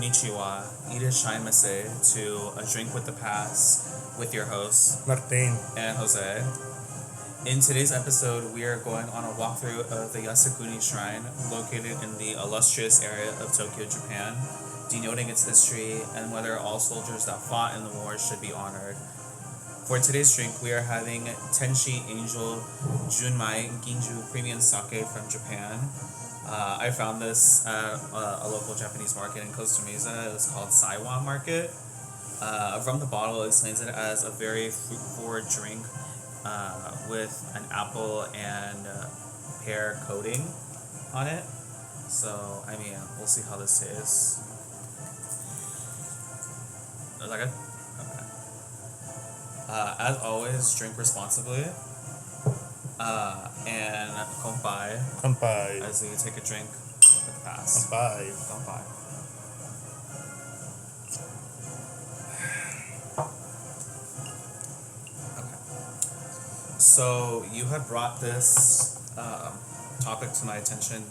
Konnichiwa, irashaimase to A Drink with the Past with your hosts, Martin and Jose. In today's episode, we are going on a walkthrough of the Yasukuni Shrine, located in the illustrious area of Tokyo, Japan, denoting its history and whether all soldiers that fought in the war should be honored. For today's drink, we are having Tenshi Angel Junmai Ginju Premium Sake from Japan. I found this at a local Japanese market in Costa Mesa. It's called Saiwa Market. From the bottle, it explains it as a very fruit-forward drink with an apple and pear coating on it. So, I mean, we'll see how this tastes. Is that good? Okay. As always, drink responsibly. And kompai. As we take a drink with the past. Kompai. Okay. So you had brought this topic to my attention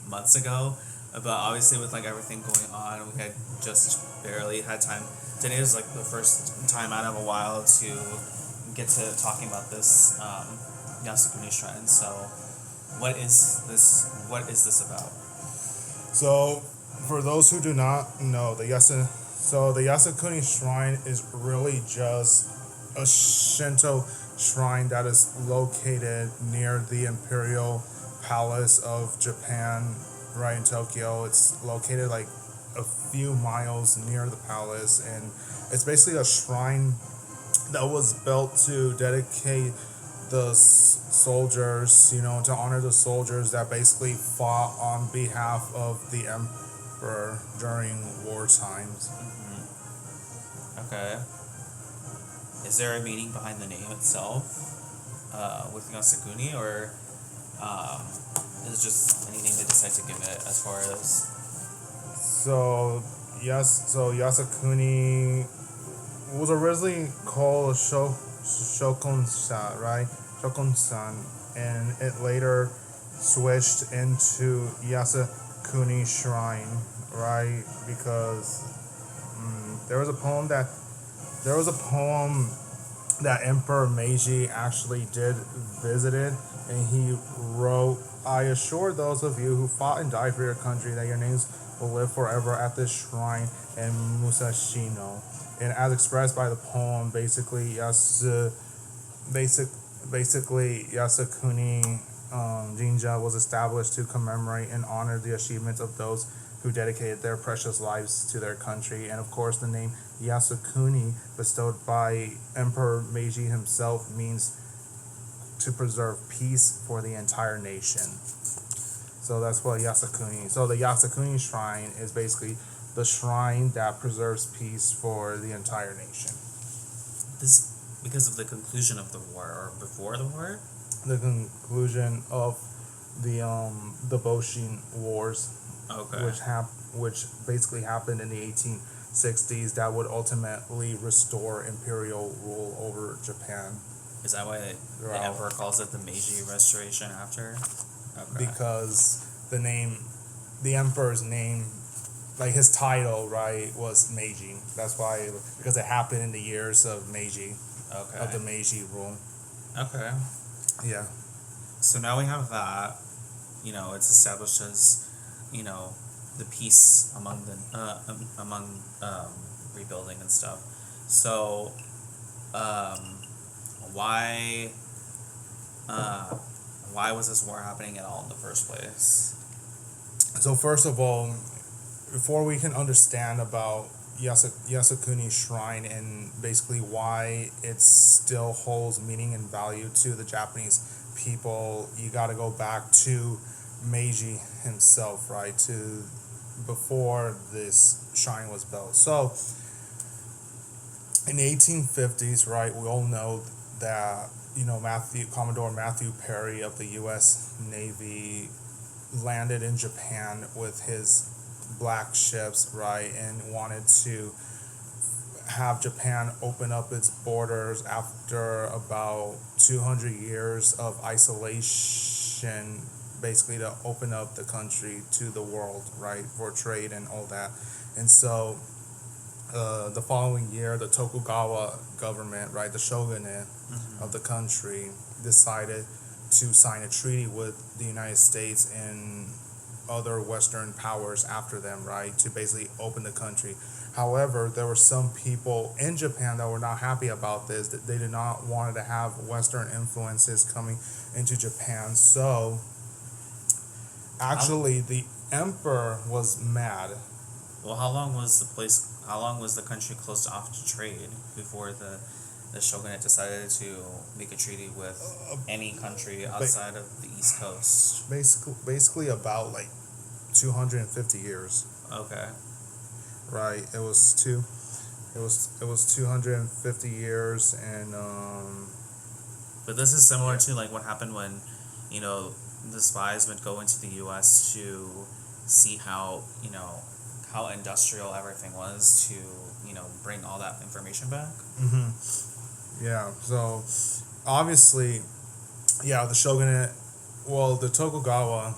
months ago, but obviously with like everything going on, we had just barely had time. Today was like the first time out of a while to get to talking about this Yasukuni Shrine. So, what is this about? So, for those who do not know, the Yasukuni Shrine is really just a Shinto shrine that is located near the Imperial Palace of Japan, right in Tokyo. It's located like a few miles near the palace, and it's basically a shrine that was built to dedicate the soldiers, to honor the soldiers that basically fought on behalf of the emperor during war times. Mm-hmm. Okay. Is there a meaning behind the name itself with Yasukuni, or is it just any name they decide to give it as far as? So Yasukuni was originally called Shokunsha, right? Shokunsan, and it later switched into Yasukuni Shrine, right? Because there was a poem that Emperor Meiji actually did visited, and he wrote, "I assure those of you who fought and died for your country that your names will live forever at this shrine in Musashino." And as expressed by the poem, basically Yasukuni Jinja was established to commemorate and honor the achievements of those who dedicated their precious lives to their country. And of course, the name Yasukuni, bestowed by Emperor Meiji himself, means to preserve peace for the entire nation. So that's what Yasukuni. So the Yasukuni Shrine is basically the shrine that preserves peace for the entire nation. This because of the conclusion of the war, or before the war? The conclusion of the Boshin Wars, okay, which basically happened in the 1860s, that would ultimately restore imperial rule over Japan. Is that why the emperor calls it the Meiji Restoration after? Okay. Because the emperor's name, like his title, right, was Meiji. That's why, because it happened in the years of Meiji. Okay. Of the Meiji rule. Okay. Yeah. So now we have that. It's established as, the peace among rebuilding and stuff. So, why was this war happening at all in the first place? So first of all, before we can understand about Yasukuni Shrine and basically why it still holds meaning and value to the Japanese people, you got to go back to Meiji himself, right? To before this shrine was built. So in the 1850s, right, we all know that Commodore Matthew Perry of the U.S. Navy landed in Japan with his black ships, right, and wanted to have Japan open up its borders after about 200 years of isolation, basically to open up the country to the world, right, for trade and all that. And so the following year, the Tokugawa government, right, the shogunate of the country, decided to sign a treaty with the United States and other Western powers after them, right, to basically open the country. However, there were some people in Japan that were not happy about this, that they did not want to have Western influences coming into Japan. So, actually, the emperor was mad. Well, how long was the country closed off to trade before the shogunate decided to make a treaty with any country outside of the East Coast? Basically about like 250 years. Okay. Right. It was 250 years, and But this is similar to like what happened when, the spies would go into the U.S. to see how how industrial everything was to bring all that information back. Yeah. So obviously, yeah, the shogunate, well, the Tokugawa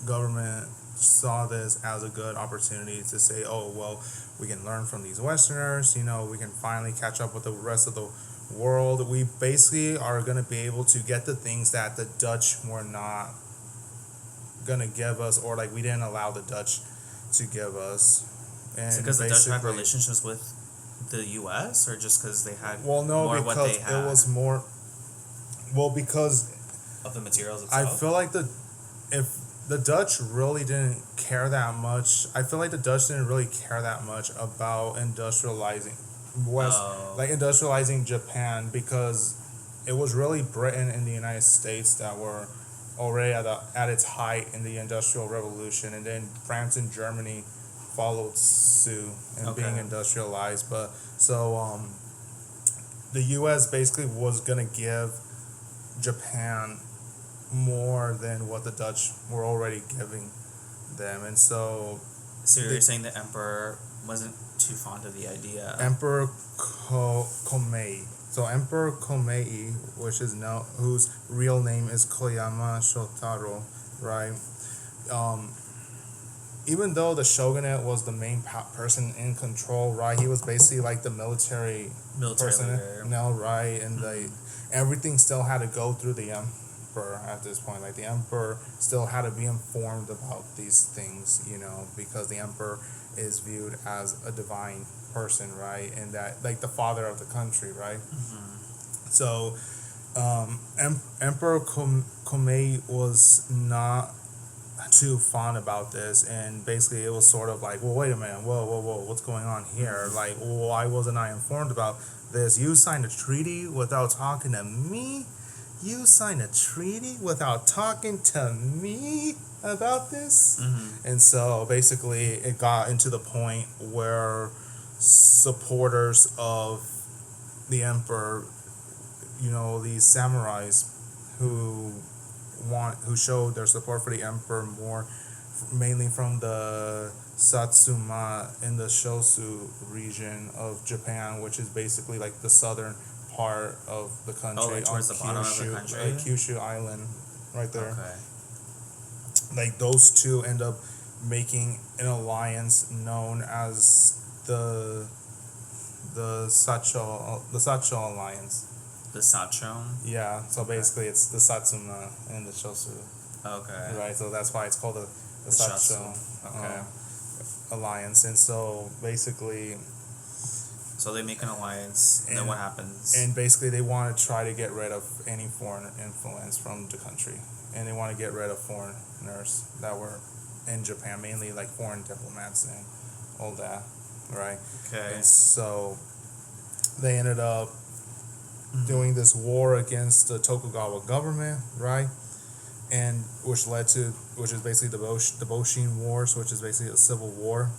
government saw this as a good opportunity to say, oh, well, we can learn from these Westerners, we can finally catch up with the rest of the world. We basically are going to be able to get the things that the Dutch were not going to give us, or like we didn't allow the Dutch to give us. And is it because the Dutch had relationships with the U.S. or just because they had well, no, more because what they had it was more, well, because of the materials itself? I feel like if the Dutch really didn't care that much. I feel like the Dutch didn't really care that much about industrializing industrializing Japan, because it was really Britain and the United States that were already at its height in the Industrial Revolution, and then France and Germany followed suit and being industrialized. But so the U.S. basically was gonna give Japan more than what the Dutch were already giving them, and so you're saying the emperor wasn't too fond of the idea. Emperor Komei. So Emperor Komei, whose real name is Koyama Shotaro, right? Even though the shogunate was the main person in control, right? He was basically like the military person, leader. Right? And everything still had to go through the emperor at this point. Like the emperor still had to be informed about these things, because the emperor is viewed as a divine person, right? And that like the father of the country, right? So Emperor Komei was not too fond about this, and basically it was sort of like, well, wait a minute, whoa, what's going on here? Like, why wasn't I informed about this? You signed a treaty without talking to me? You signed a treaty without talking to me about this? And so basically it got into the point where supporters of the emperor, these samurais who showed their support for the emperor more, mainly from the Satsuma in the Choshu region of Japan, which is basically like the southern part of the country. Like towards the bottom of the country? Like Kyushu Island, right there. Okay. Like those two end up making an alliance known as the Satcho Alliance. The Satcho? Yeah, so basically it's the Satsuma and the Choshu. Okay. Right, so that's why it's called the Satcho Alliance. And so basically... So they make an alliance, and then what happens? And basically they want to try to get rid of any foreign influence from the country. And they want to get rid of foreigners that were in Japan, mainly like foreign diplomats and all that, right? Okay. And so they ended up doing this war against the Tokugawa government, right? And which is basically the Boshin Wars, which is basically a civil war.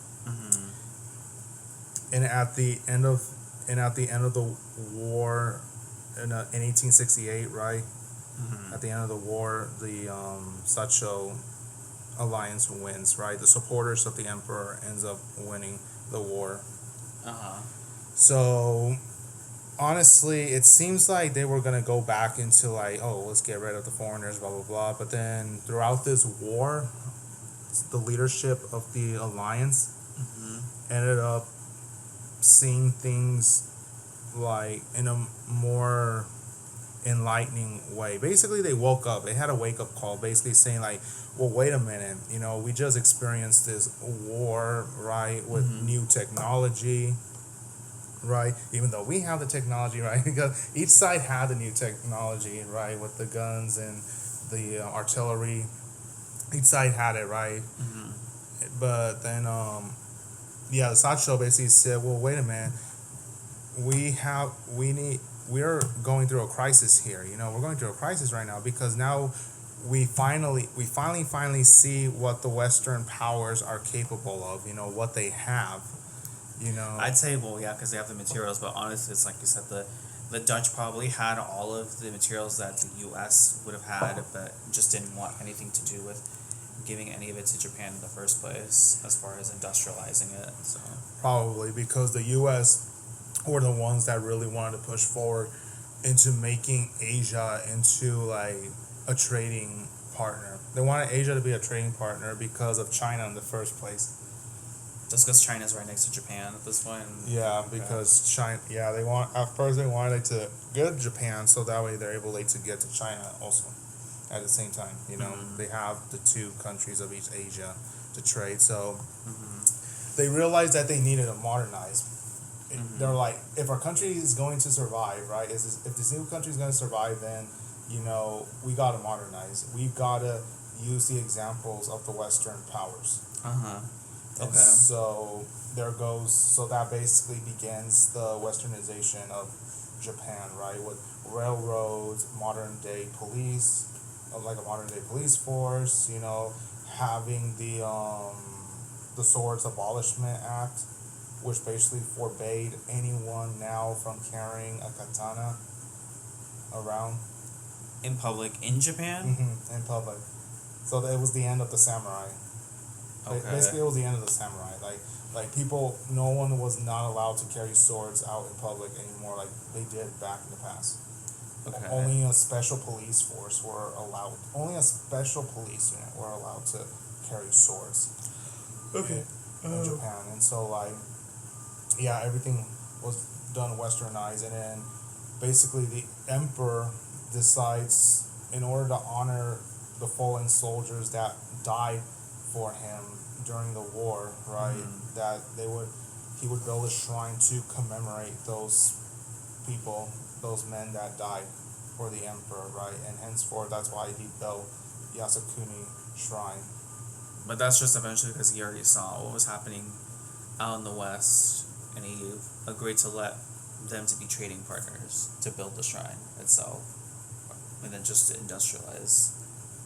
And at the end of the war in 1868, right? At the end of the war, the Satcho Alliance wins, right? The supporters of the emperor ends up winning the war. So honestly, it seems like they were gonna go back into like, oh, let's get rid of the foreigners, blah blah blah. But then throughout this war, the leadership of the alliance ended up seeing things like in a more enlightening way. Basically, they woke up. They had a wake up call, basically saying like, "Well, wait a minute. You know, we just experienced this war, right, with new technology, right? Even though we have the technology, right, because each side had the new technology, right, with the guns and the artillery. Each side had it, right? But then, yeah, the Satcho basically said, "Well, wait a minute. We're going through a crisis here. You know, we're going through a crisis right now because now we finally see what the Western powers are capable of. You know, what they have. You know, I'd say, well, yeah, because they have the materials, but honestly, it's like you said, the Dutch probably had all of the materials that the U.S. would have had, but just didn't want anything to do with giving any of it to Japan in the first place, as far as industrializing it. So probably because the U.S. were the ones that really wanted to push forward into making Asia into like a trading partner. They wanted Asia to be a trading partner because of China in the first place. just because China's right next to Japan at this point. Yeah, because China. Yeah, they want at first they wanted like, to get to Japan so that way they're able like, to get to China also. At the same time, you know, they have the two countries of East Asia to trade. So they realized that they needed to modernize. They're like, if our country is going to survive, right? If this new country is going to survive, then you know we got to modernize. We've got to use the examples of the Western powers. Okay. So there goes. So that basically begins the Westernization of Japan, right? With railroads, modern day police, like a modern day police force. You know, having the Swords Abolishment Act, which basically forbade anyone now from carrying a katana around In public in Japan? in public. So it was the end of the samurai. Okay. Basically, it was the end of the samurai. Like people, no one was not allowed to carry swords out in public anymore, like they did back in the past. Okay. Only a special police force were allowed. Only a special police unit were allowed to carry swords. Okay. In Japan, and so like, yeah, everything was done westernized, and then basically the emperor decides, in order to honor the fallen soldiers that died for him during the war, right? That he would build a shrine to commemorate those people, those men that died for the emperor, right? And henceforth, that's why he built Yasukuni Shrine. But that's just eventually because he already saw what was happening out in the West, and he agreed to let them to be trading partners to build the shrine itself, and then just to industrialize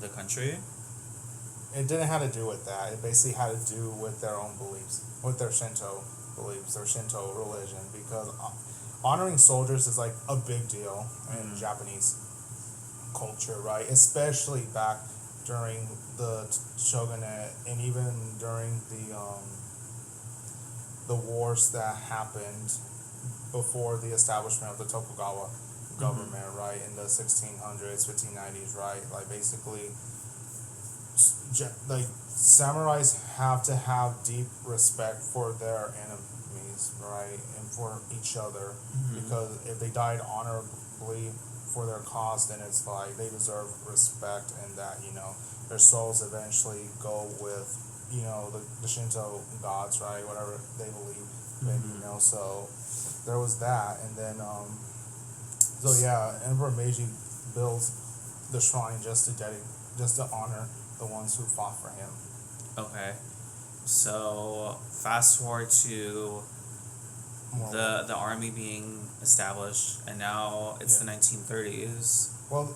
the country. It didn't have to do with that. It basically had to do with their own beliefs, with their Shinto beliefs, their Shinto religion, because honoring soldiers is like a big deal in Japanese culture, right? Especially back during the shogunate and even during the wars that happened before the establishment of the Tokugawa government, right, in the 1600s, 1590s, right? Like basically, like samurais have to have deep respect for their enemies, right, and for each other, because if they died honorably for their cause, then it's like they deserve respect, and that their souls eventually go with the Shinto gods, right, whatever they believe, maybe so there was that, and then so yeah, Emperor Meiji builds the shrine just to honor the ones who fought for him. Okay, so fast forward to the army being established, and now it's the 1930s. Well,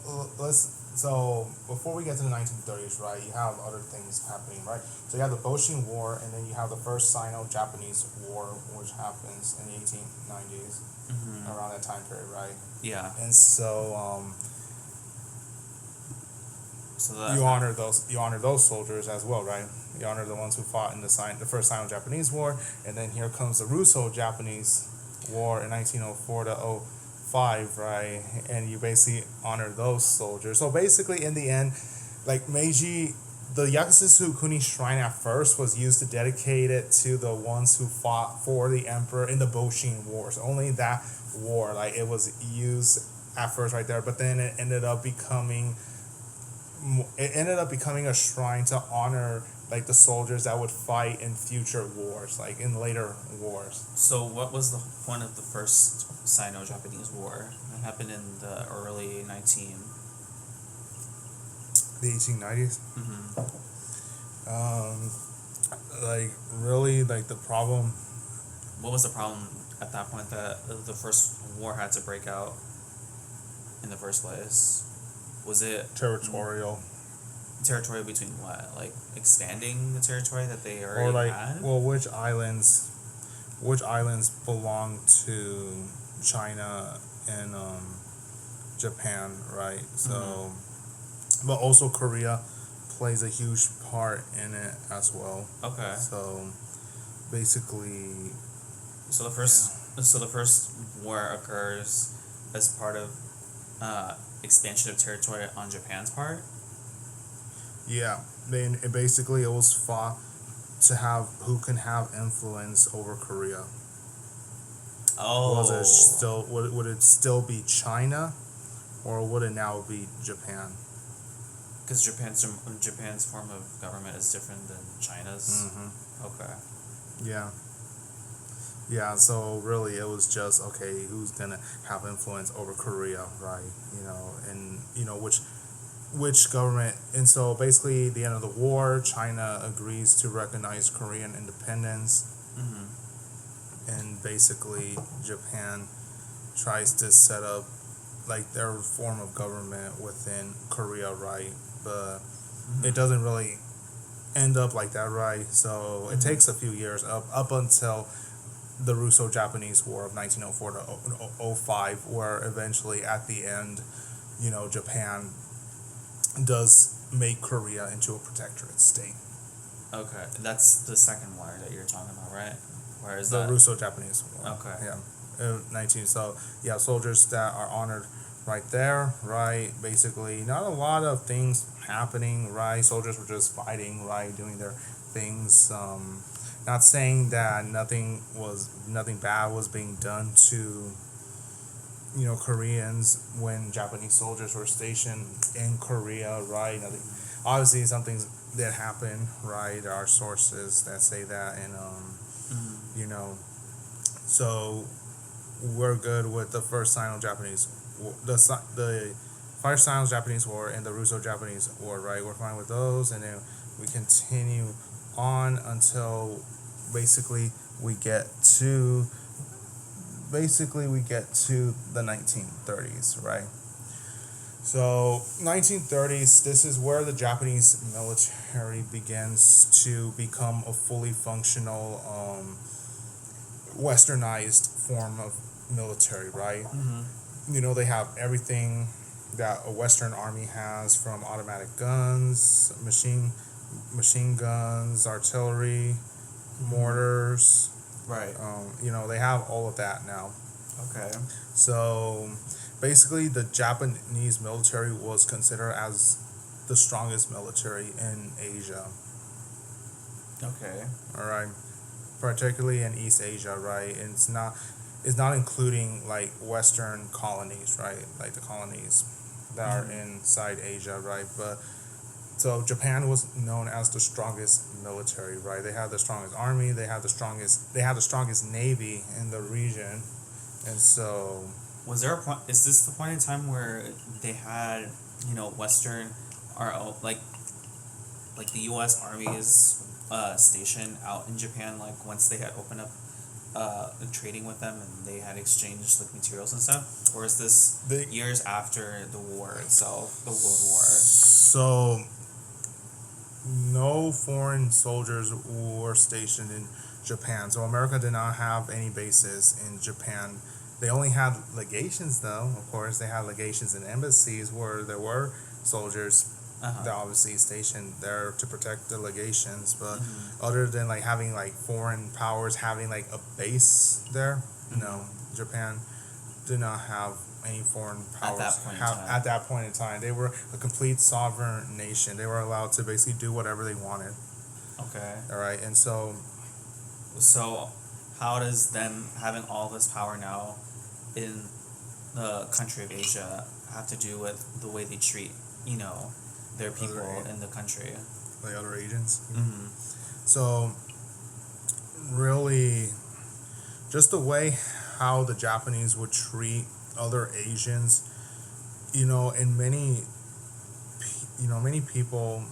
so before we get to the 1930s, right, you have other things happening, right? So you have the Boshin War, and then you have the first Sino-Japanese War, which happens in the 1890s, around that time period, right? Yeah. And so you honor those soldiers as well, right? You honor the ones who fought in the first Sino-Japanese War, and then here comes the Russo-Japanese War in 1904 to 05, right? And you basically honor those soldiers. So basically, in the end, like Meiji the Yasukuni Shrine at first was used to dedicate it to the ones who fought for the emperor in the Boshin Wars. Only that war, like it was used at first right there, but then it ended up becoming a shrine to honor like the soldiers that would fight in future wars, like in later wars. So, what was the point of the first Sino-Japanese war? It happened in the early The 1890s. Mm-hmm. Like really, like the problem. What was the problem at that point that the first war had to break out in the first place? Was it Territorial. Territory between what? Like expanding the territory that they already Or like, had? well, which islands belong to China and Japan, right? So, but also Korea plays a huge part in it as well. Okay. So, basically, So the first war occurs as part of expansion of territory on Japan's part. yeah. Then it basically it was fought to have who can have influence over Korea. Oh. Would it still be China, or would it now be Japan? Because Japan's form of government is different than China's. Mm-hmm. Okay. Yeah. Yeah, so really it was just, okay, who's gonna have influence over Korea, right? And which government, and so basically the end of the war, China agrees to recognize Korean independence, and basically Japan tries to set up like their form of government within Korea, right? But it doesn't really end up like that, right? So it takes a few years up until the Russo-Japanese War of 1904 to 05, where eventually at the end, Japan does make Korea into a protectorate state. Okay, that's the second war that you're talking about, right? Where is The that? Russo-Japanese War. Okay. Yeah, 19. So yeah, soldiers that are honored right there, right? Basically, not a lot of things happening, right? Soldiers were just fighting, right, doing their things. Not saying that nothing bad was being done to Koreans when Japanese soldiers were stationed in Korea, right? Obviously something that happened, right? There are sources that say that, and so we're good with the first Sino-Japanese war, the first Sino-Japanese War and the Russo-Japanese War, right? We're fine with those, and then we continue on until basically we get to the 1930s, right? So 1930s, this is where the Japanese military begins to become a fully functional westernized form of military, right? They have everything that a Western army has, from automatic guns, machine guns, artillery, mortars. Right. They have all of that now. Okay. So basically the Japanese military was considered as the strongest military in Asia. Okay. All right. Particularly in East Asia, right? And it's not including like Western colonies, right? Like the colonies that are inside Asia, right? But so Japan was known as the strongest military, right? They had the strongest army, they had the strongest navy in the region. And so was there a point, is this the point in time where they had, Western, or like the US armies stationed out in Japan, like once they had opened up trading with them and they had exchanged like materials and stuff? Or is this years after the war itself, the World War? So no foreign soldiers were stationed in Japan. So America did not have any bases in Japan. They only had legations, though. Of course, they had legations and embassies where there were soldiers that obviously stationed there to protect the legations. But other than like having like foreign powers having like a base there, no, Japan did not have any foreign powers at that point in time. They were a complete sovereign nation. They were allowed to basically do whatever they wanted. Okay. All right, and so how does then having all this power now in the country of Asia have to do with the way they treat, their people in the country? Like other agents? Mm-hmm. So, really, just the way how the Japanese would treat other Asians, and many people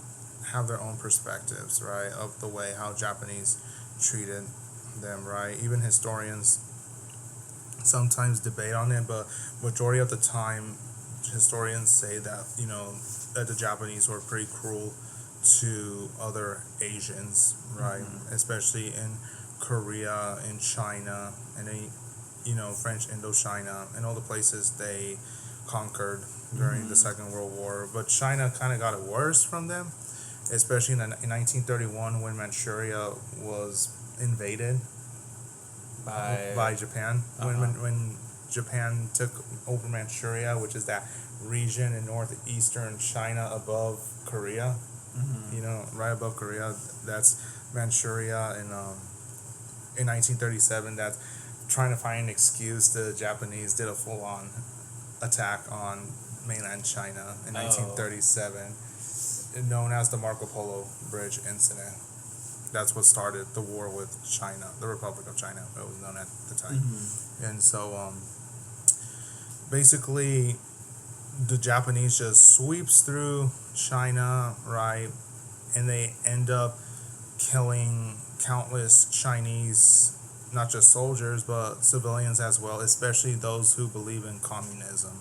have their own perspectives, right, of the way how Japanese treated them, right? Even historians sometimes debate on it, but majority of the time, historians say that, that the Japanese were pretty cruel to other Asians, right? Mm-hmm. Especially in Korea, in China, and French Indochina, and all the places they conquered during the Second World War. But China kind of got it worse from them, especially in 1931 when Manchuria was invaded by Japan. When Japan took over Manchuria, which is that region in northeastern China above Korea, right above Korea, that's Manchuria. And in 1937, that's trying to find an excuse, the Japanese did a full-on attack on mainland China in 1937, known as the Marco Polo Bridge incident. That's what started the war with China, the Republic of China, it was known at the time. Mm-hmm. And so, basically, the Japanese just sweeps through China, right, and they end up killing countless Chinese, not just soldiers, but civilians as well, especially those who believe in communism.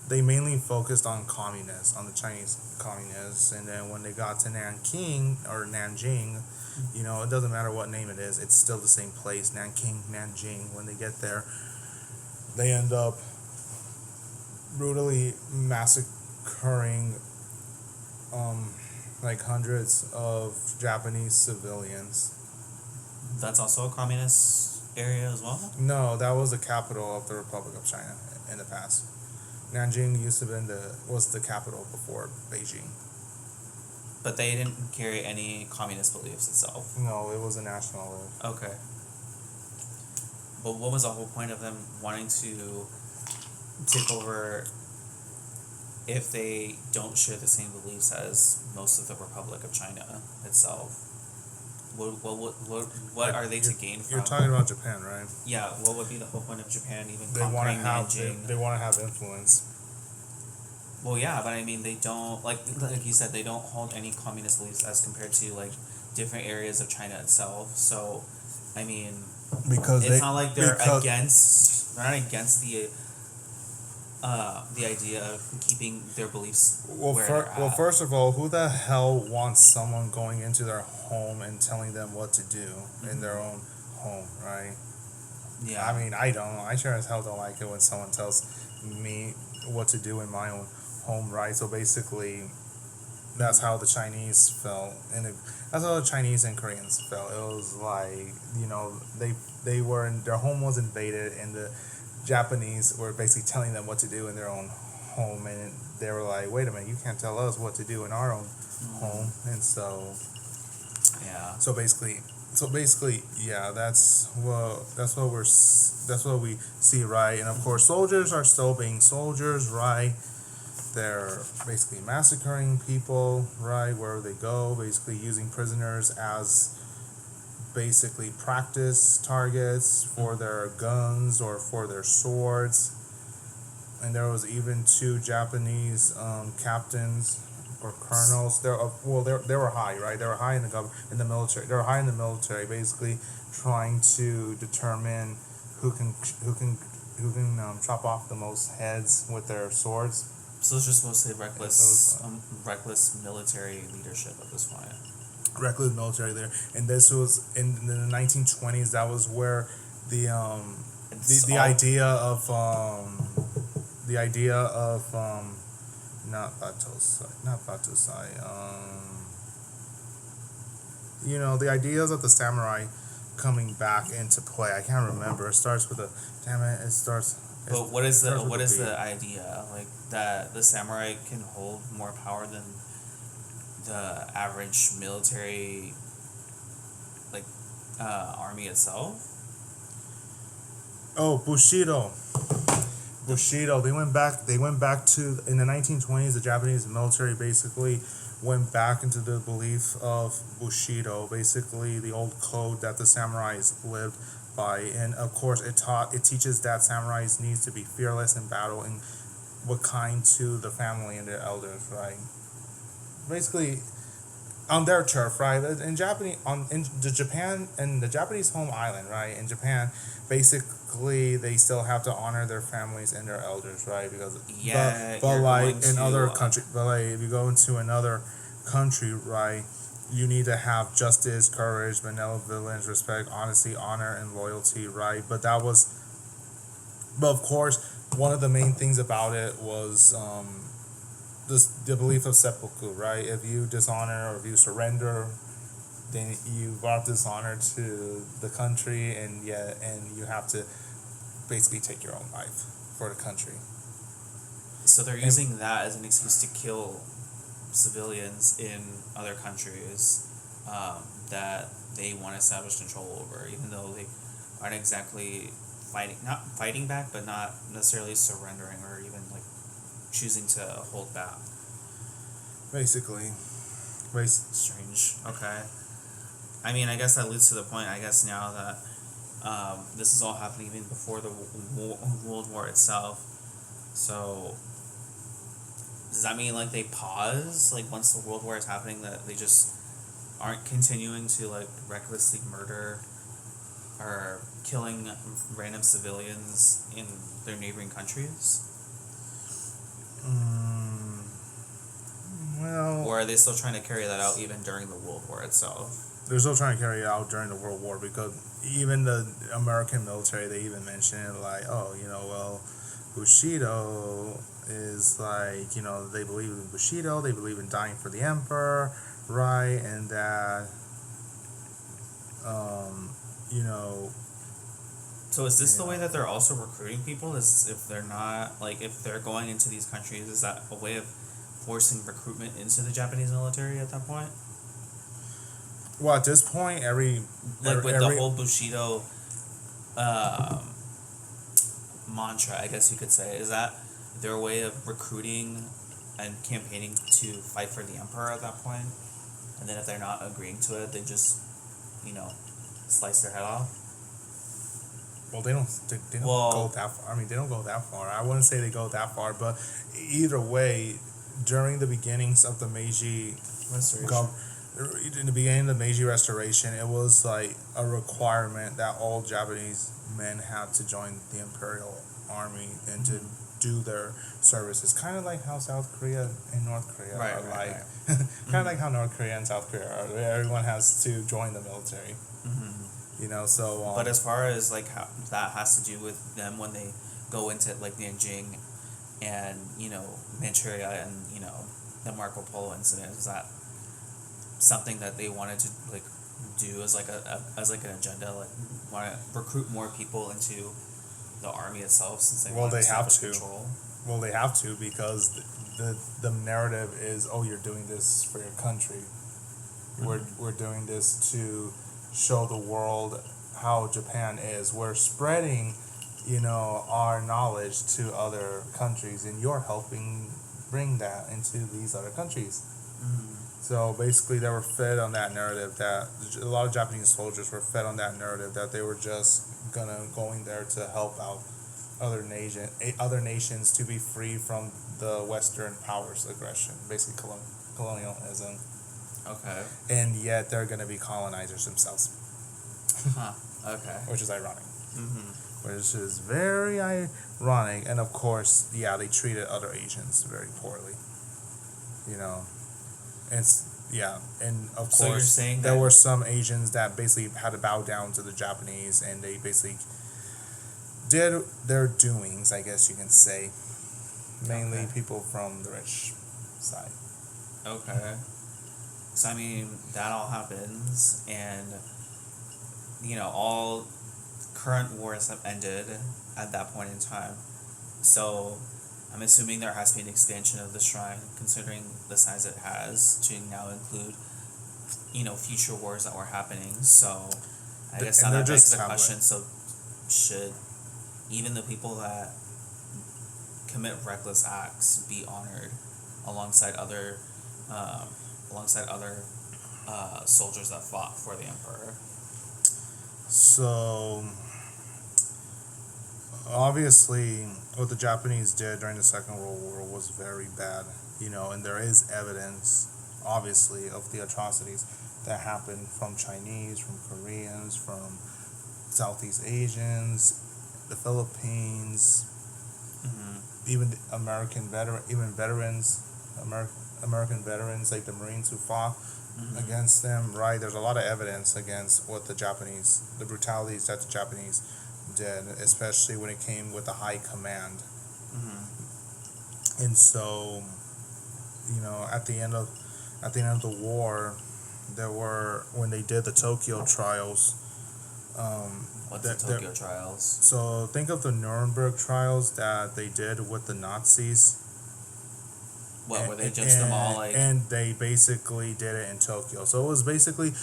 They mainly focused on communists, on the Chinese communists, and then when they got to Nanjing, it doesn't matter what name it is, it's still the same place, Nanjing. When they get there, they end up brutally massacring hundreds of Japanese civilians. That's also a communist area as well? No, that was the capital of the Republic of China in the past. Nanjing was the capital before Beijing. But they didn't carry any communist beliefs itself? No, it was a national. Okay. But what was the whole point of them wanting to take over if they don't share the same beliefs as most of the Republic of China itself? What are they to gain from? You're talking about Japan, right? Yeah, what would be the whole point of Japan even conquering Nanjing? They want to have influence. Well, yeah, but I mean, they don't, like you said, they don't hold any communist beliefs as compared to, different areas of China itself. So, I mean, it's not like they're not against the idea of keeping their beliefs where they're at. Well, first of all, who the hell wants someone going into their home and telling them what to do in their own home, right? Yeah. I mean, I don't. I sure as hell don't like it when someone tells me what to do in my own home, right? So basically, that's how the Chinese felt, and that's how the Chinese and Koreans felt. It was like, they were their home was invaded, and the Japanese were basically telling them what to do in their own home, and they were like, wait a minute, you can't tell us what to do in our own home. And so basically yeah, that's what we see, right? And of course, soldiers are still being soldiers, right? They're basically massacring people, right, wherever they go, basically using prisoners as basically practice targets for their guns or for their swords. And there was even 2 Japanese captains or colonels. They were high, right? They were high in the military. They were high in the military, basically trying to determine who can chop off the most heads with their swords. So it's just mostly reckless military leadership at this point. Reckless military there, and this was in the 1920s. That was where the idea of not Batosai, the ideas of the samurai coming back into play. I can't remember. It starts with But what is the idea? Like that the samurai can hold more power than the average military, like, army itself. Oh, Bushido. Bushido. They went back to in the 1920s. The Japanese military basically went back into the belief of Bushido, basically the old code that the samurais lived by, and of course it teaches that samurais needs to be fearless in battle and what kind to the family and their elders, right? Basically, on their turf, right? In Japanese, in the Japan and the Japanese home island, right? In Japan, basically they still have to honor their families and their elders, right? Because but like in other country, but like if you go into another country, right, you need to have justice, courage, benevolence, respect, honesty, honor, and loyalty, right? But of course, one of the main things about it was the belief of seppuku, right? If you dishonor or if you surrender, then you brought dishonor to the country, and you have to basically take your own life for the country. So they're using that as an excuse to kill civilians in other countries that they want to establish control over, even though they aren't exactly not fighting back, but not necessarily surrendering or even like choosing to hold back. Basically. Strange. Okay. I mean, I guess that leads to the point, I guess, now that this is all happening even before the World War itself. So, does that mean, like, they pause, like, once the World War is happening, that they just aren't continuing to, like, recklessly murder or killing random civilians in their neighboring countries? Well... Or are they still trying to carry that out even during the World War itself? They're still trying to carry it out during the World War, because even the American military, they even mentioned it, like, oh, well, Bushido is like, they believe in Bushido, they believe in dying for the emperor, right? And that, So is this the way that they're also recruiting people? Is if they're not, like, if they're going into these countries, is that a way of forcing recruitment into the Japanese military at that point? Well, at this point, the whole Bushido mantra, I guess you could say, is that their way of recruiting and campaigning to fight for the emperor at that point? And then if they're not agreeing to it, they just, slice their head off? Well, they don't go that far. I mean, they don't go that far. I wouldn't say they go that far, but either way, during the beginnings of the Meiji Restoration. In the beginning of the Meiji Restoration, it was like a requirement that all Japanese men had to join the imperial army and to do their services. Kind of like how South Korea and North Korea are like. Kind of like how North Korea and South Korea are. Everyone has to join the military. So... but as far as, like, how that has to do with them when they go into, like, Nanjing and, Manchuria and, the Marco Polo incident, is that something that they wanted to, like, do as, like, an agenda, like, want to recruit more people into the army itself, since they want to establish control? Well, they have to, because the narrative is, oh, you're doing this for your country. We're doing this to show the world how Japan is. We're spreading, our knowledge to other countries, and you're helping bring that into these other countries. So basically, they were fed on that narrative, that a lot of Japanese soldiers were fed on that narrative, that they were just going there to help out other nations to be free from the Western powers' aggression, basically colonialism. Okay. And yet they're going to be colonizers themselves. Okay. Which is ironic. Which is very ironic. And of course, they treated other Asians very poorly. And of course, you're saying there were some Asians that basically had to bow down to the Japanese, and they basically did their doings, I guess you can say. Mainly people from the rich side. Okay. So, I mean, that all happens, and, all current wars have ended at that point in time. So I'm assuming there has to be an expansion of the shrine, considering the size it has, to now include, future wars that were happening. So I guess now that begs the question, so should even the people that commit reckless acts be honored alongside other soldiers that fought for the emperor? So obviously what the Japanese did during the Second World War was very bad, and there is evidence, obviously, of the atrocities that happened from Chinese, from Koreans, from Southeast Asians, the Philippines, even American veterans like the Marines who fought against them. Right, there's a lot of evidence against what the brutalities that the Japanese did, especially when it came with the high command. And so, at the end of the war, when they did the Tokyo trials. What's the Tokyo trials? So think of the Nuremberg trials that they did with the Nazis. What, where they judged them all like? And they basically did it in Tokyo. So it was basically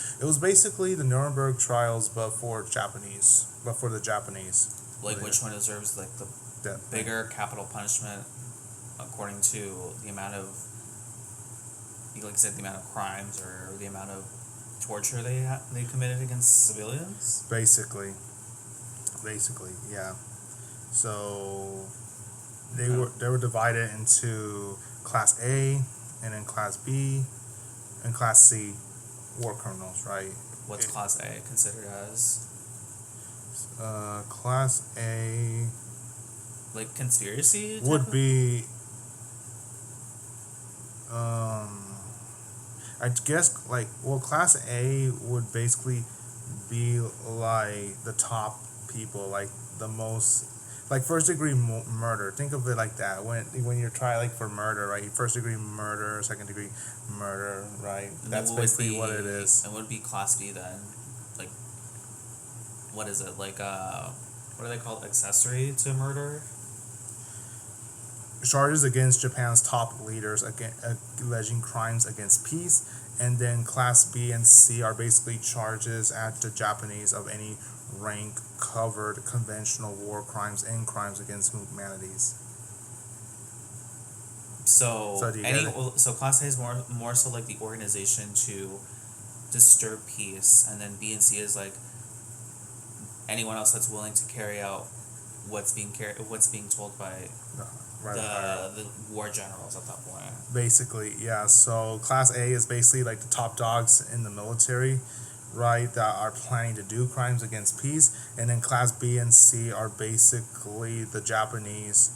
the Nuremberg trials, but for the Japanese. Like which one deserves like the bigger capital punishment according to the amount of, like you said, the amount of crimes or the amount of torture they committed against civilians? Basically, yeah. So they were divided into Class A and then Class B and Class C war criminals, right? What's Class A considered as? Class A, like conspiracy would be I guess Class A would basically be like the top people, like the most, like first degree murder. Think of it like that. When you're trying for murder, right? First degree murder, second degree murder, right? And that's basically what it is. And would be Class B then? Like, what is it? Like, what are they called? Accessory to murder? Charges against Japan's top leaders alleging crimes against peace, and then Class B and C are basically charges at the Japanese of any rank covered conventional war crimes and crimes against humanities. So Class A is more so like the organization to disturb peace, and then B and C is like anyone else that's willing to carry out what's being told by the war generals at that point. Basically, yeah. So Class A is basically like the top dogs in the military, right, that are planning to do crimes against peace, and then Class B and C are basically the Japanese,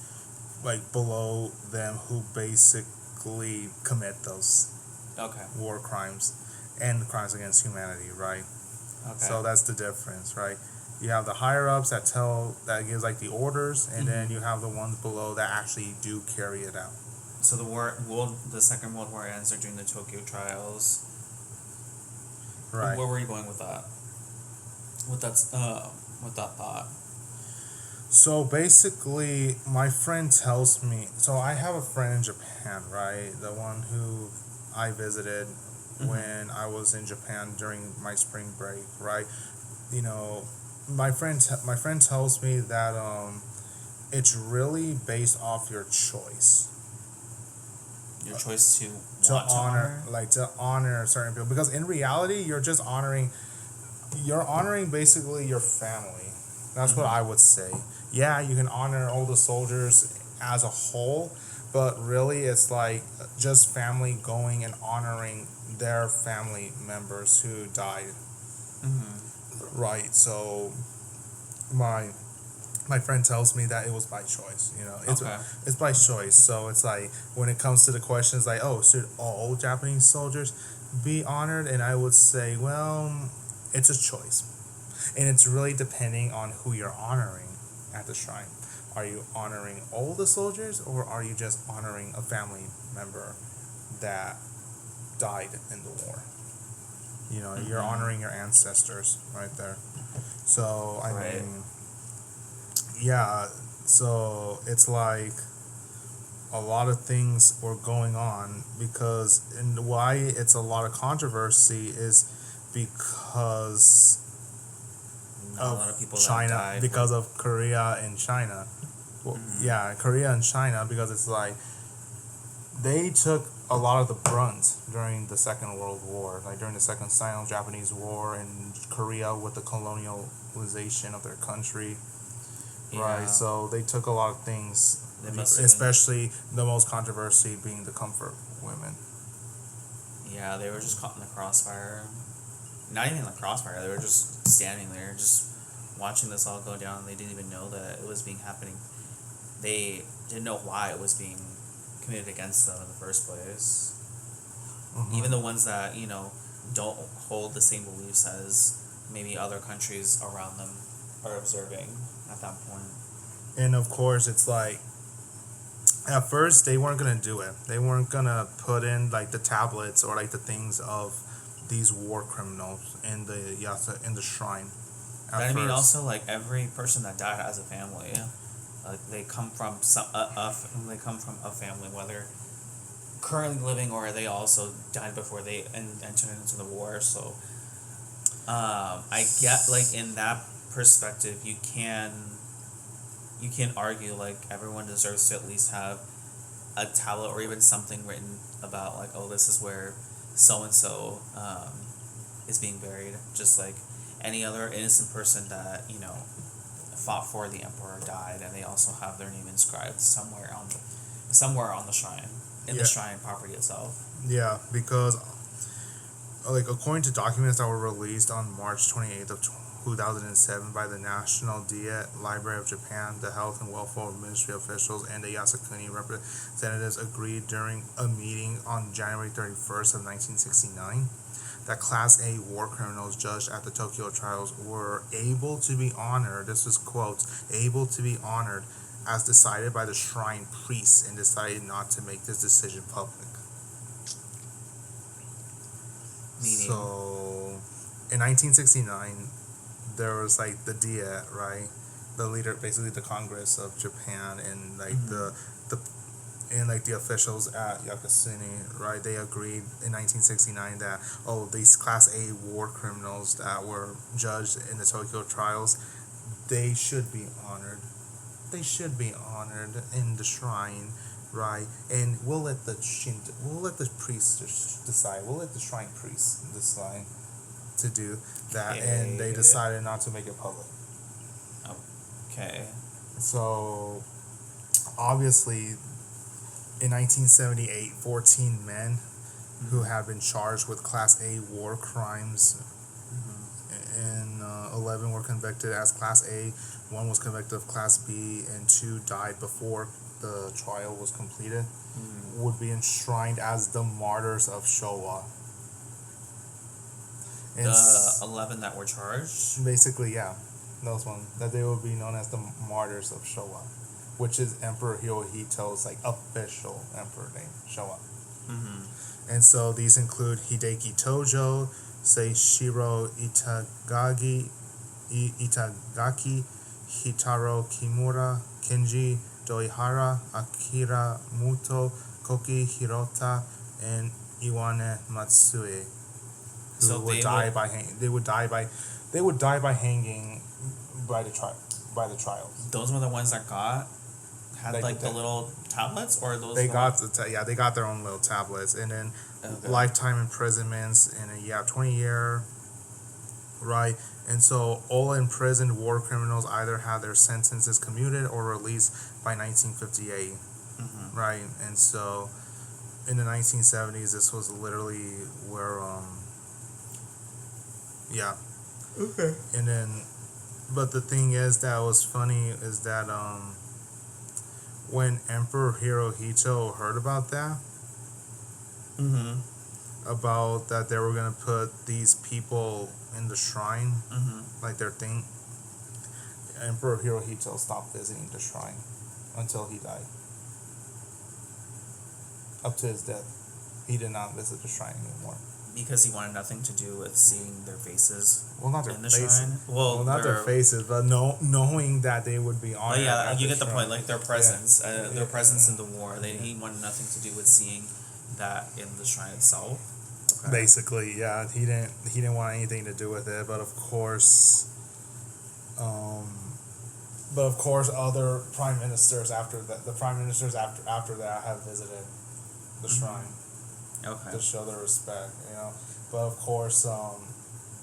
like below them, who basically commit those war crimes and crimes against humanity, right? Okay. So that's the difference, right? You have the higher ups that gives like the orders, and then you have the ones below that actually do carry it out. So the Second World War ends during the Tokyo trials. Right. Where were you going with that? With that thought? So basically, my friend tells me. So I have a friend in Japan, right? The one who I visited when I was in Japan during my spring break, right? My friend tells me that it's really based off your choice. Your choice to honor certain people, because in reality you're honoring basically your family. That's what I would say. Yeah, you can honor all the soldiers as a whole, but really it's like just family going and honoring their family members who died. Right, so my friend tells me that it was by choice. It's by choice. So it's like when it comes to the questions like, should all Japanese soldiers be honored? And I would say, well, it's a choice, and it's really depending on who you're honoring at the shrine. Are you honoring all the soldiers, or are you just honoring a family member that died in the war? You're honoring your ancestors right there. So I mean, yeah, So it's like a lot of things were going on because, and why it's a lot of controversy is because Not a of lot of people that China, died because of Korea and China. Well, yeah, Korea and China, because it's like they took a lot of the brunt during the Second World War, like during the Second Sino-Japanese War, and Korea with the colonialization of their country. Yeah. Right, so they took a lot of things, They must have especially the most controversy being the comfort women. Yeah, they were just caught in the crossfire. Not even in the crossfire. They were just standing there, just watching this all go down. They didn't even know that it was being happening. They didn't know why it was being committed against them in the first place. Mm-hmm. Even the ones that don't hold the same beliefs as maybe other countries around them are observing at that point. And of course, it's like at first they weren't gonna do it. They weren't gonna put in like the tablets or like the things of these war criminals in the shrine. But I mean, also like every person that died has a family. They come from they come from a family, whether currently living or they also died before they entered into the war. So, I get like in that perspective, you can argue like everyone deserves to at least have a tablet or even something written about like, oh, this is where so and so is being buried, just like any other innocent person that fought for the emperor died, and they also have their name inscribed somewhere on the shrine, in the shrine property itself. Yeah, because like according to documents that were released on March 28th of 2007 by the National Diet Library of Japan, the Health and Welfare Ministry officials, and the Yasukuni representatives agreed during a meeting on January 31st of 1969 that Class A war criminals judged at the Tokyo trials were able to be honored, this is quotes, able to be honored as decided by the shrine priests, and decided not to make this decision public. Meaning? So, in 1969, there was like the Diet, right? The leader, basically the Congress of Japan, and like the officials at Yasukuni, right? They agreed in 1969 that these Class A war criminals that were judged in the Tokyo trials, they should be honored. They should be honored in the shrine, right? And we'll let the priests decide. We'll let the shrine priests decide to do that, and they decided not to make it public. Okay. So, obviously, in 1978, 14 men who had been charged with Class A war crimes, and 11 were convicted as Class A, 1 was convicted of Class B, and 2 died before the trial was completed, would be enshrined as the martyrs of Showa. And the 11 that were charged? Basically, yeah. Those ones. That they would be known as the martyrs of Showa, which is Emperor Hirohito's like official emperor name, Showa. And so these include Hideki Tojo, Seishiro Itagaki, Hitaro Kimura, Kenji Doihara, Akira Muto, Koki Hirota, and Iwane Matsue, who would die by hanging by the trials. Those were the ones that had like the little tablets, or those they got their own little tablets, and then lifetime imprisonments, and then 20-year, right? And so all imprisoned war criminals either had their sentences commuted or released by 1958, right? And so in the 1970s, this was literally where okay. And then, but the thing is that was funny is that when Emperor Hirohito heard about that, about that they were gonna put these people in the shrine, like their thing, Emperor Hirohito stopped visiting the shrine until he died. Up to his death, he did not visit the shrine anymore. because he wanted nothing to do with seeing their faces Well, not their in the faces. shrine. Well, not their faces, but knowing that they would be honored. Oh yeah, at you the get the shrine. point. Like their presence, their presence in the war. Yeah. He wanted nothing to do with seeing that in the shrine itself. Okay. Basically, yeah, he didn't want anything to do with it, but of course, other prime ministers after that, after that have visited the shrine Okay. to show their respect, But of course,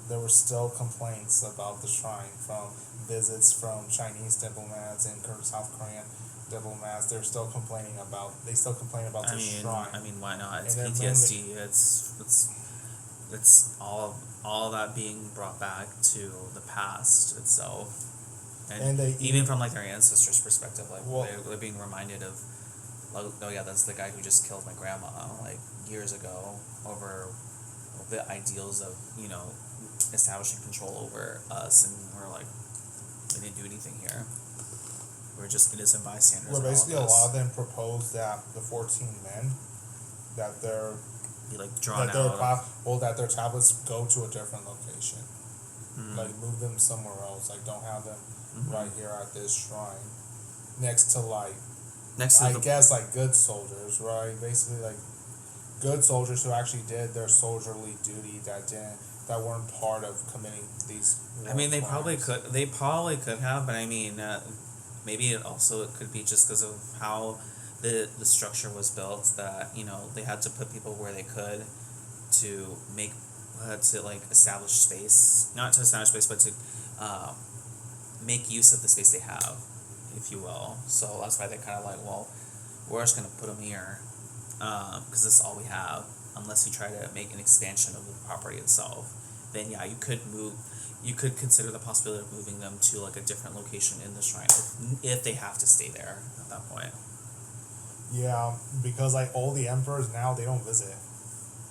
there were still complaints about the shrine from visits from Chinese diplomats and South Korean diplomats. They still complain about the shrine. I mean, why not? It's And PTSD. It's all that being brought back to the past itself, And they even from like their ancestors' perspective, like Well- they're being reminded of, like, oh yeah, that's the guy who just killed my grandma like years ago over the ideals of establishing control over us, and we're like, we didn't do anything here. We're just innocent bystanders. Where in all basically a this. lot of them proposed that the 14 men that their Be like drawn out. that their tablets go to a different location, Mhm. like move them somewhere else. Like don't have them Mhm. right here at this shrine, next to Next to I the guess like good soldiers, right? Basically like good soldiers who actually did their soldierly duty that weren't part of committing these. I mean, they war probably crimes. could. They probably could have, but I mean, maybe it could be just because of how the structure was built, that they had to put people where they could to make to like establish space, not to establish space, but to make use of the space they have, if you will. So that's why they're kind of like, well, we're just gonna put them here, because this is all we have. Unless you try to make an expansion of the property itself, then yeah, you could move. You could consider the possibility of moving them to like a different location in the shrine if they have to stay there at that point. Yeah, because like all the emperors now they don't visit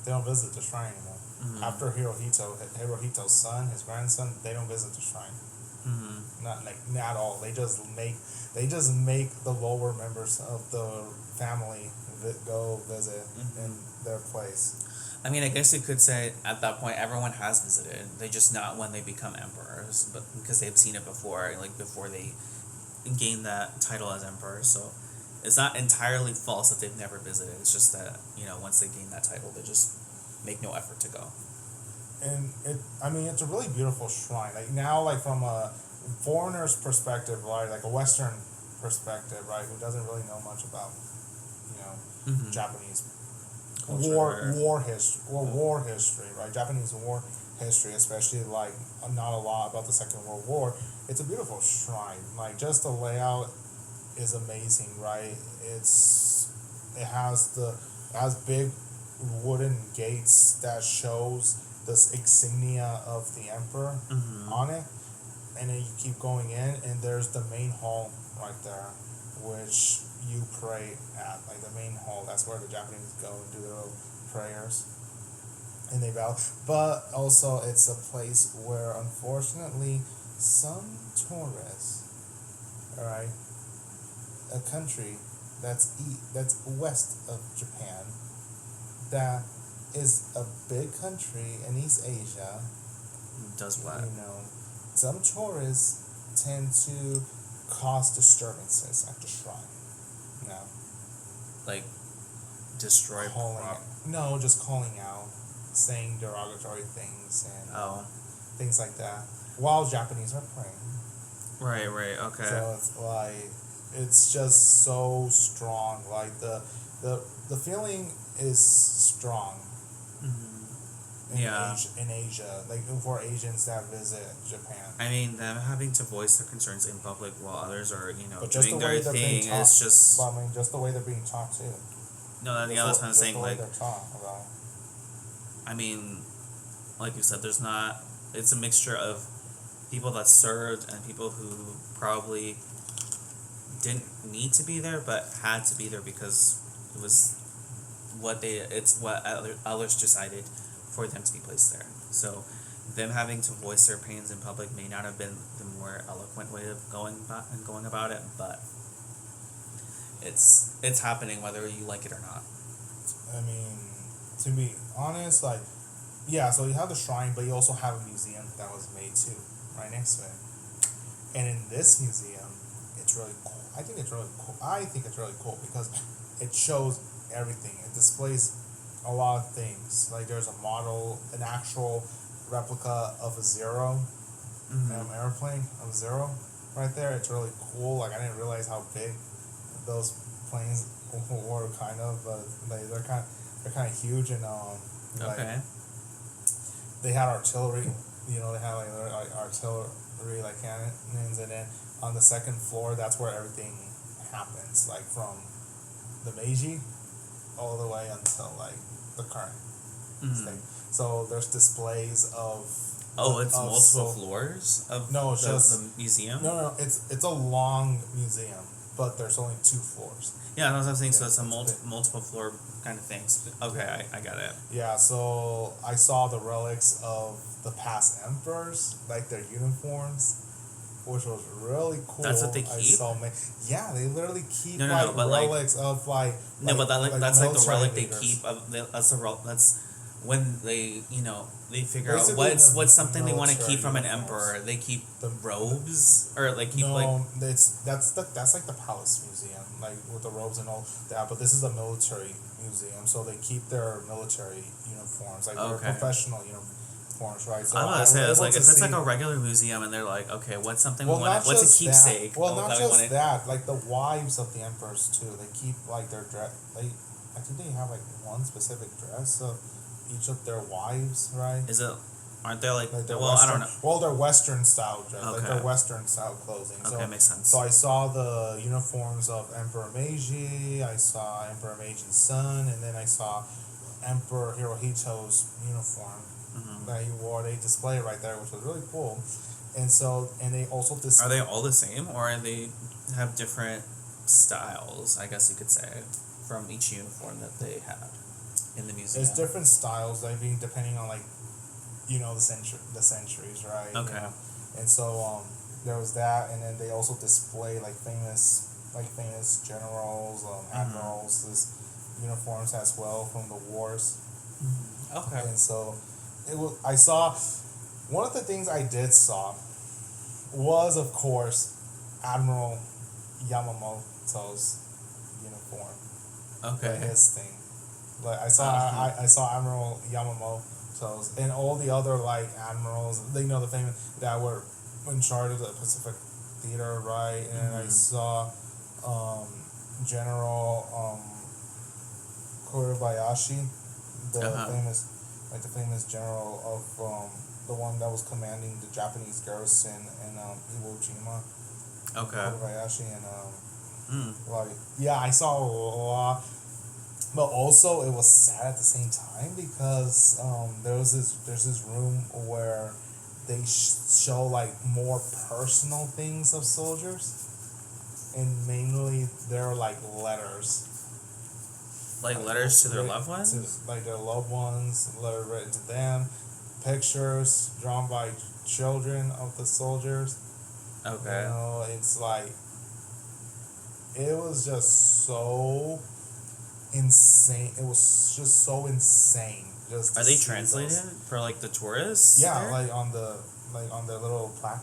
the shrine anymore. Mm-hmm. After Hirohito's son, his grandson, they don't visit the shrine. Mm-hmm. Not at all. They just make the lower members of the family go visit in their place. I mean, I guess you could say at that point everyone has visited. They just not when they become emperors, but because they've seen it before, like before they gain that title as emperor. So it's not entirely false that they've never visited. It's just that once they gain that title, they just make no effort to go. And it's a really beautiful shrine. Like now, like from a foreigner's perspective, right, like a Western perspective, right, who doesn't really know much about, Japanese war history, right? Japanese war history, especially like not a lot about the Second World War. It's a beautiful shrine. Like just the layout is amazing, right? It has big wooden gates that shows this insignia of the emperor on it, and then you keep going in, and there's the main hall right there, which you pray at, like the main hall. That's where the Japanese go and do their little prayers, and they bow. But also, it's a place where, unfortunately, some tourists, all right, a country that's west of Japan, that is a big country in East Asia. Does what? Some tourists tend to cause disturbances at the shrine. Like destroy just calling out, saying derogatory things and things like that while Japanese are praying. Right, okay. So it's like it's just so strong. Like the feeling is strong. In Asia, like for Asians that visit Japan. I mean, them having to voice their concerns in public while others are, but just doing the way their they're being thing taught, is just. Well, I mean, just the way they're being taught too. No, that's what I'm saying. Like, they're taught about. I mean, like you said, there's not. It's a mixture of people that served and people who probably didn't need to be there but had to be there because it was it's what others decided for them to be placed there. So them having to voice their pains in public may not have been the more eloquent way of going about it, but it's happening whether you like it or not. I mean, to be honest, like yeah, so you have the shrine, but you also have a museum that was made too, right next to it. And in this museum, it's really cool. I think it's really cool. I think it's really cool because it shows everything. It displays a lot of things. Like there's a model, an actual replica of a Zero, airplane of Zero, right there. It's really cool. Like I didn't realize how big those planes were, kind of, but they're kind of huge, and like Okay. they had artillery. You know, they had like artillery like cannons, and then on the second floor, that's where everything happens. Like from the Meiji all the way until like the current state. So there's displays of. Oh, it's of multiple floors of No, it's just the museum? no. It's a long museum, but there's only 2 floors. Yeah, that's what I'm saying. So Yeah, it's a it's big. multiple floor kind of thing. Okay, I got it. Yeah, so I saw the relics of the past emperors, like their uniforms, which was really cool. That's what they I keep? saw yeah, they literally keep No, like but, like- relics of like. No, but that, like that's like the military relic they leaders. keep. That's when they they figure Basically, out the what's something they want to military keep from an uniforms. emperor. They keep The- robes or like keep No, like that's like the palace museum, like with the robes and all that. But this is a military museum, so they keep their military uniforms, like their Okay. professional uniforms, right? So I'm I gonna was say it's able like to if it's like see- a regular museum and they're like, okay, what's something well, we want? not What's a just keepsake? That. Well, that not we just wanna- that. Like the wives of the emperors too. They keep like their dress. I think they have like one specific dress of each of their wives, right? Is it? Aren't they like? Like their Well, Western, I don't know. Well, they're Western style dress, like Okay. their Western style clothing. Okay, So, makes sense. so I saw the uniforms of Emperor Meiji. I saw Emperor Meiji's son, and then I saw Emperor Hirohito's uniform that he wore. They display it right there, which was really cool. And so, and they also display. Are they all the same, or are they have different styles? I guess you could say from each uniform that they had in the museum. There's different styles, like being depending on like, the centuries, right? Okay. And so there was that, and then they also display like famous generals, admirals, this uniforms as well from the wars. Okay. And so I saw one of the things I did saw was, of course, Admiral Yamamoto's uniform. Okay. Like his thing. Like I saw I saw Admiral Yamamoto's and all the other like admirals, the famous that were in charge of the Pacific Theater, right? And I saw General Kobayashi, the famous general of the one that was commanding the Japanese garrison in Iwo Jima. Okay. Kobayashi and I saw a lot, but also it was sad at the same time because there's this room where they show like more personal things of soldiers, and mainly they're like letters. Like letters to their loved ones? Like their loved ones, letter written to them, pictures drawn by children of the soldiers. Okay. It's like, it was just so insane. It was just so insane. Just to Are they see translated those. for like the tourists? Yeah, there? like on the little plaque,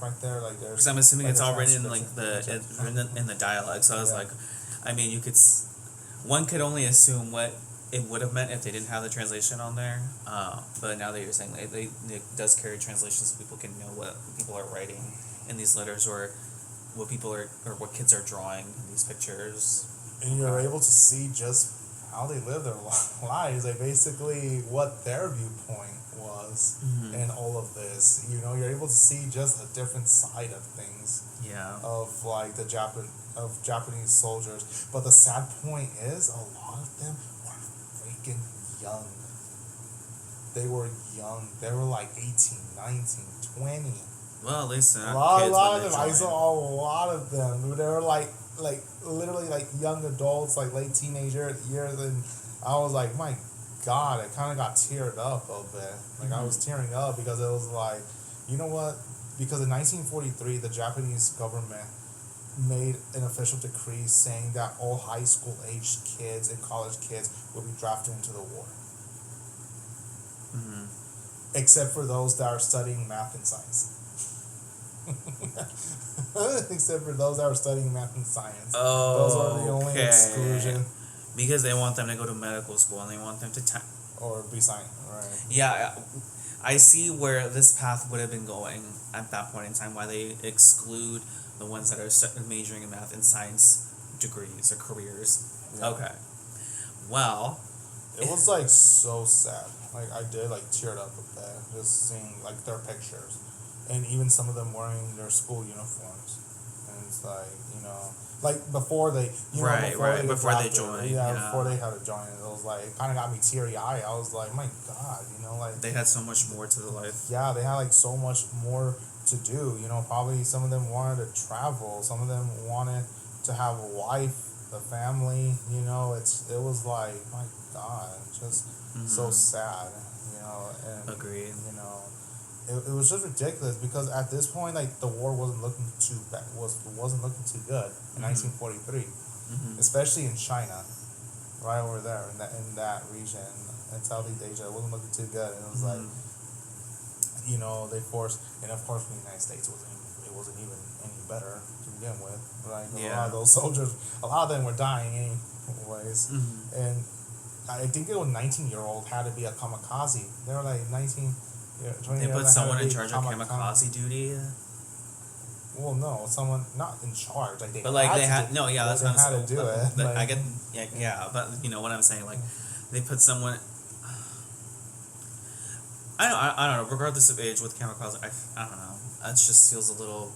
right there. Like there's. Because I'm assuming like it's a all written in like transcription. it's written in the dialect. So I was Yeah. like, I mean, one could only assume what it would have meant if they didn't have the translation on there. But now that you're saying it does carry translations, so people can know what people are writing in these letters, or what what kids are drawing in these pictures. And you're able to see just how they live their lives, like basically what their viewpoint was in all of this. You're able to see just a different side of things. Yeah. Of like of Japanese soldiers. But the sad point is a lot of them were freaking young. They were young. They were like 18, 19, 20. Well, at least A lot of them. I saw a lot of them. They were like literally like young adults, like late teenager years, and I was like, my God, I kind of got teared up a bit. Like I was tearing up because it was like, you know what? Because in 1943, the Japanese government made an official decree saying that all high school aged kids and college kids would be drafted into the war. Mm-hmm. Except for those that are studying math and science. Except for those that are studying math and science. Oh, those are the only exclusion. Because they want them to go to medical school and they want them to... Or be science, right. Yeah, I see where this path would have been going at that point in time, why they exclude the ones that are majoring in math and science degrees or careers. Yeah. Okay. Well... It was, like, so sad. Like, I did, like, teared up with that, just seeing, like, their pictures. And even some of them wearing their school uniforms. And it's like, you know... Like, before they... Before they joined. Before they had to join. It was, like... It kind of got me teary-eyed. I was like, my God, you know, like... They had so much more to the life. Yeah, they had, like, so much more to do. You know, probably some of them wanted to travel. Some of them wanted to have a wife, a family. You know, it was like, my God, just so sad, you know. And, agreed. You know... It was just ridiculous because at this point, like, the war wasn't looking too bad. Wasn't looking too good in 1943, especially in China, right over there in that region in Southeast Asia. It wasn't looking too good. And it was like, you know, they forced, and of course, the United States wasn't even any better to begin with, right? A lot of those soldiers, a lot of them were dying anyways, and I think it was 19-year-old had to be a kamikaze. They were like 19. Yeah, they put someone in charge of kamikaze duty. Well, no, someone not in charge. Like but like they had no, yeah, that's what I'm saying. Had to do it. Like, I get, yeah, but you know what I'm saying. Like, they put someone. I don't know. Regardless of age, with kamikaze, I don't know. That just feels a little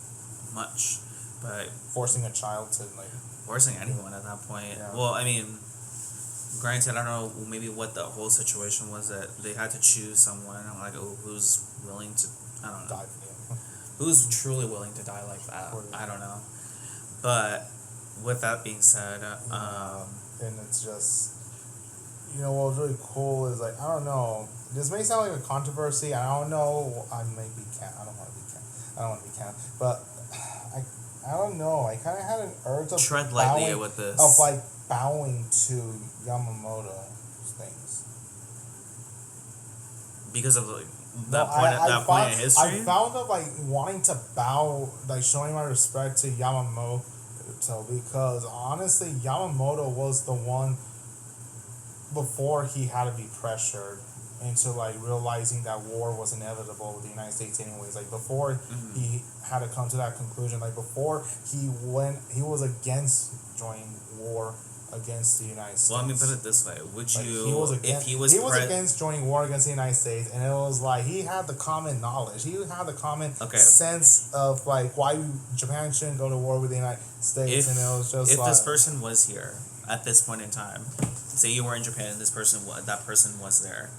much. But forcing a child to like forcing anyone at that point. Yeah. Well, I mean. Granted, I don't know maybe what the whole situation was that they had to choose someone like who's willing to die for them. Who's truly willing to die like that. I don't know, but with that being said, and it's just, you know, what's really cool is like, I don't know, this may sound like a controversy. I don't know. I don't want to be can, but I don't know. I kind of had an urge of tread lightly with this of like bowing to Yamamoto's things because of like that point in history. I found of like wanting to bow, like showing my respect to Yamamoto, because honestly, Yamamoto was the one before he had to be pressured into like realizing that war was inevitable with the United States anyways. Like before he had to come to that conclusion, like before he was against joining war against the United States. Well, let me put it this way: would like you, he was against joining war against the United States, and it was like he had the common knowledge, he had the common sense of like why Japan shouldn't go to war with the United States, and it was just if this person was here at this point in time, say you were in Japan, and that person was there,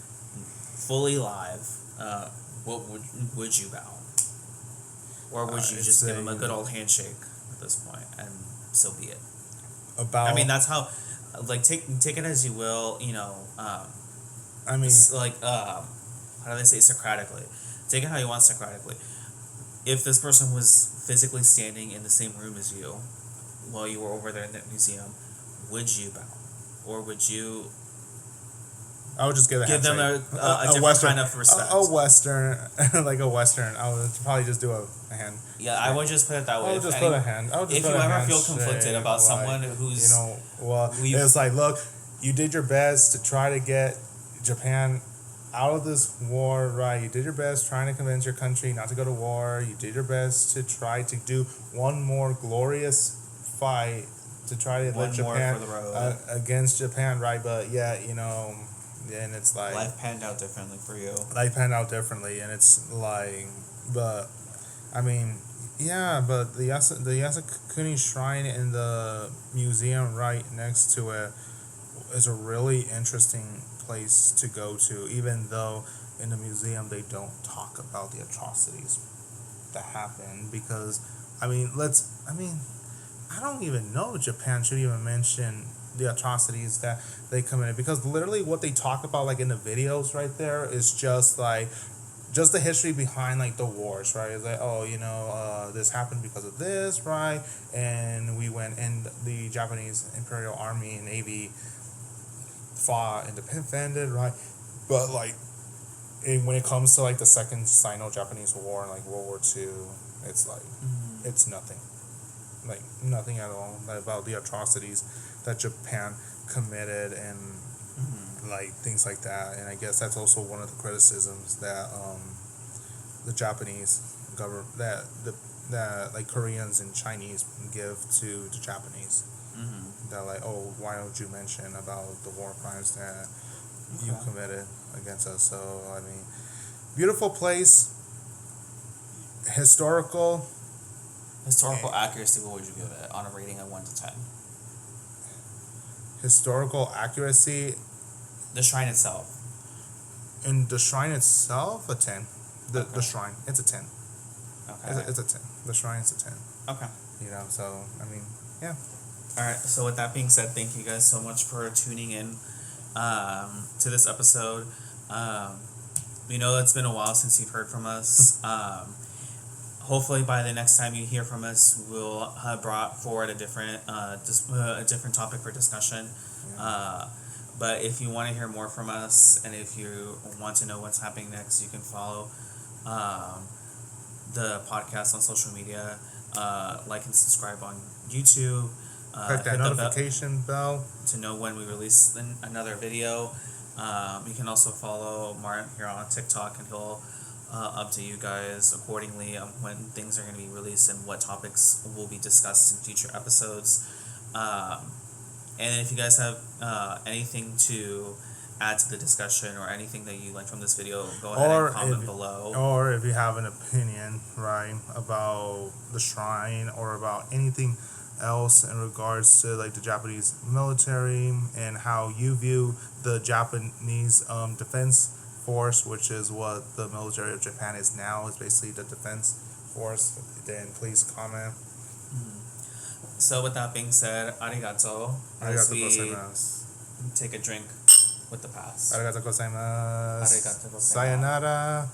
fully live, what would you bow, or would you just give him a good old handshake at this point, and so be it? I mean, that's how, like, take it as you will, you know. I mean, like, how do they say Socratically? Take it how you want Socratically. If this person was physically standing in the same room as you while you were over there in that museum, would you bow, or would you? I would just give them a different Western, kind of respect. A Western, like a Western. I would probably just do a hand. Yeah, I would just put it that way. I would just put a hand. If you ever feel conflicted about someone who's, you know, well, it's like, look, you did your best to try to get Japan out of this war, right? You did your best trying to convince your country not to go to war. You did your best to try to do one more glorious fight to try to let Japan against Japan, right? But yeah, you know. And it's like life panned out differently for you. Life panned out differently, and it's like, but I mean, yeah, but the Yasukuni Shrine in the museum right next to it is a really interesting place to go to, even though in the museum they don't talk about the atrocities that happened, because I don't even know if Japan should even mention the atrocities that they committed, because literally what they talk about like in the videos right there is just the history behind like the wars, right? It's like, oh, you know, this happened because of this, right? And we went, and the Japanese Imperial Army and Navy fought and defended, right? But like when it comes to like the second Sino-Japanese War and like World War II, it's like it's nothing, like nothing at all about the atrocities that Japan committed and like things like that. And I guess that's also one of the criticisms that the Japanese government that like Koreans and Chinese give to the Japanese. That like, oh, why don't you mention about the war crimes that you committed against us? So I mean, beautiful place, historical accuracy. What would you give it on a rating of 1 to 10? Historical accuracy. The shrine itself. In the shrine itself, a 10. The shrine, it's a 10. Okay. It's a 10. The shrine is a 10. Okay. You know, so I mean, yeah. All right. So with that being said, thank you guys so much for tuning in to this episode. We know it's been a while since you've heard from us. Hopefully, by the next time you hear from us, we'll have brought forward a different topic for discussion. But if you want to hear more from us, and if you want to know what's happening next, you can follow the podcast on social media, like and subscribe on YouTube. Click that notification bell to know when we release another video. You can also follow Martin here on TikTok, and he'll update you guys accordingly on when things are going to be released and what topics will be discussed in future episodes. And if you guys have anything to add to the discussion or anything that you like from this video, go ahead and comment below. Or if you have an opinion, right, about the shrine or about anything else in regards to like the Japanese military and how you view the Japanese defense force, which is what the military of Japan is now, is basically the defense force, then please comment. So with that being said, arigato. As we take a drink with the past. Arigato gozaimasu. Arigato gozaimasu. Sayonara.